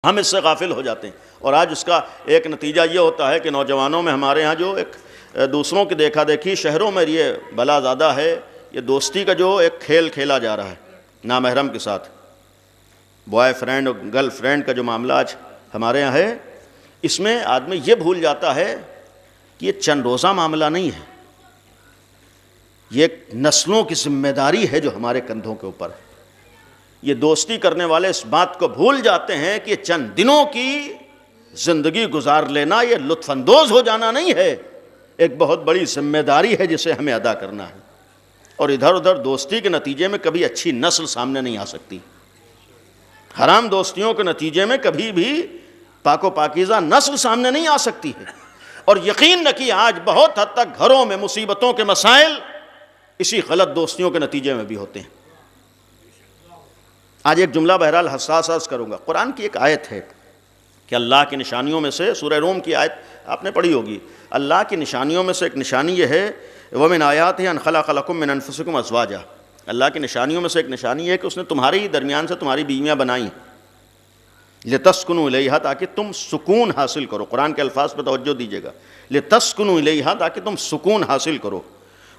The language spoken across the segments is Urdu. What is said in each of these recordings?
ہم اس سے غافل ہو جاتے ہیں، اور آج اس کا ایک نتیجہ یہ ہوتا ہے کہ نوجوانوں میں ہمارے ہاں جو ایک دوسروں کی دیکھا دیکھی، شہروں میں یہ بلا زیادہ ہے، یہ دوستی کا جو ایک کھیل کھیلا جا رہا ہے نامحرم کے ساتھ، بوائے فرینڈ اور گرل فرینڈ کا جو معاملہ آج ہمارے ہاں ہے، اس میں آدمی یہ بھول جاتا ہے کہ یہ چند روزہ معاملہ نہیں ہے، یہ ایک نسلوں کی ذمہ داری ہے جو ہمارے کندھوں کے اوپر ہے۔ یہ دوستی کرنے والے اس بات کو بھول جاتے ہیں کہ چند دنوں کی زندگی گزار لینا یہ لطف اندوز ہو جانا نہیں ہے، ایک بہت بڑی ذمہ داری ہے جسے ہمیں ادا کرنا ہے، اور ادھر ادھر دوستی کے نتیجے میں کبھی اچھی نسل سامنے نہیں آ سکتی، حرام دوستیوں کے نتیجے میں کبھی بھی پاک و پاکیزہ نسل سامنے نہیں آ سکتی ہے، اور یقین رکھیے آج بہت حد تک گھروں میں مصیبتوں کے مسائل اسی غلط دوستیوں کے نتیجے میں بھی ہوتے ہیں۔ آج ایک جملہ بہرحال حساس عرض کروں گا، قرآن کی ایک آیت ہے کہ اللہ کی نشانیوں میں سے، سورہ روم کی آیت آپ نے پڑھی ہوگی، اللہ کی نشانیوں میں سے ایک نشانی یہ ہے وَمِنْ آيَاتِهِ أَنْ خَلَقَ لَكُم مِّنْ أَنفُسِكُمْ أَزْوَاجًا، اللہ کی نشانیوں میں سے ایک نشانی یہ ہے کہ اس نے تمہارے ہی درمیان سے تمہاری بیویاں بنائیں، لِتَسْكُنُوا إِلَيْهَا تاکہ تم سکون حاصل کرو، قرآن کے الفاظ پہ توجہ دیجیے گا، لِتَسْكُنُوا إِلَيْهَا تاکہ تم سکون حاصل کرو،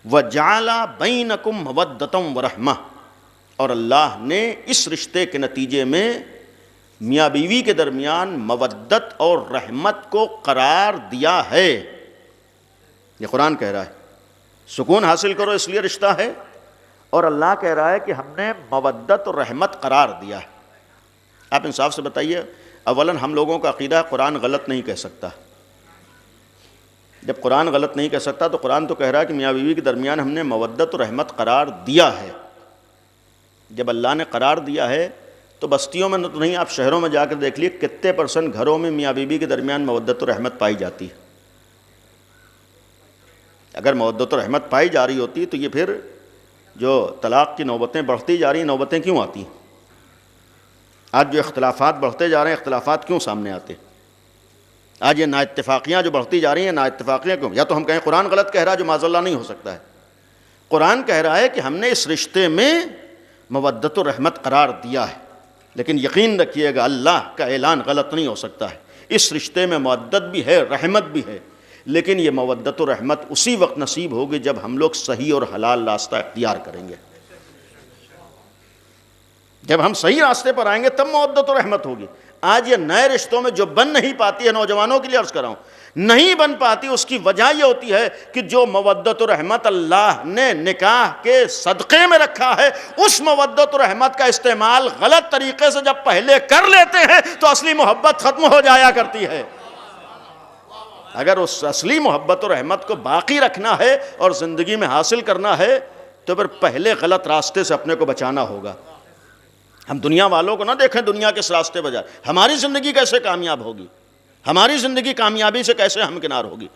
وَجَعَلَ بَيْنَكُمْ مَوَدَّةً وَرَحْمَةً، اور اللہ نے اس رشتے کے نتیجے میں میاں بیوی کے درمیان مودت اور رحمت کو قرار دیا ہے، یہ قرآن کہہ رہا ہے، سکون حاصل کرو اس لیے رشتہ ہے، اور اللہ کہہ رہا ہے کہ ہم نے مودت اور رحمت قرار دیا ہے۔ آپ انصاف سے بتائیے، اولاً ہم لوگوں کا عقیدہ ہے قرآن غلط نہیں کہہ سکتا، جب قرآن غلط نہیں کہہ سکتا تو قرآن تو کہہ رہا ہے کہ میاں بیوی کے درمیان ہم نے مودت اور رحمت قرار دیا ہے۔ جب اللہ نے قرار دیا ہے تو بستیوں میں تو نہیں، آپ شہروں میں جا کر دیکھ لیے کتنے % گھروں میں میاں بیوی کے درمیان مودت و رحمت پائی جاتی ہے۔ اگر مودت و رحمت پائی جا رہی ہوتی تو یہ پھر جو طلاق کی نوبتیں بڑھتی جا رہی ہیں، نوبتیں کیوں آتی ہیں؟ آج جو اختلافات بڑھتے جا رہے ہیں، اختلافات کیوں سامنے آتے ہیں؟ آج یہ نا اتفاقیاں جو بڑھتی جا رہی ہیں، نا اتفاقیاں کیوں؟ یا تو ہم کہیں قرآن غلط کہہ رہا ہے جو معاذ اللہ نہیں ہو سکتا ہے، قرآن کہہ رہا ہے کہ ہم نے اس رشتے میں مودت و رحمت قرار دیا ہے، لیکن یقین رکھیے گا اللہ کا اعلان غلط نہیں ہو سکتا ہے، اس رشتے میں مودت بھی ہے، رحمت بھی ہے، لیکن یہ مودت و رحمت اسی وقت نصیب ہوگی جب ہم لوگ صحیح اور حلال راستہ اختیار کریں گے، جب ہم صحیح راستے پر آئیں گے تب مودت و رحمت ہوگی۔ آج یہ نئے رشتوں میں جو بن نہیں پاتی ہے، نوجوانوں کے لیے عرض کر رہا ہوں، نہیں بن پاتی، اس کی وجہ یہ ہوتی ہے کہ جو مودت و رحمت اللہ نے نکاح کے صدقے میں رکھا ہے، اس مودت و رحمت کا استعمال غلط طریقے سے جب پہلے کر لیتے ہیں تو اصلی محبت ختم ہو جایا کرتی ہے۔ اگر اس اصلی محبت و رحمت کو باقی رکھنا ہے اور زندگی میں حاصل کرنا ہے تو پھر پہلے غلط راستے سے اپنے کو بچانا ہوگا۔ ہم دنیا والوں کو نہ دیکھیں دنیا کے اس راستے بجائے، ہماری زندگی کیسے کامیاب ہوگی، ہماری زندگی کامیابی سے کیسے ہمکنار ہوگی۔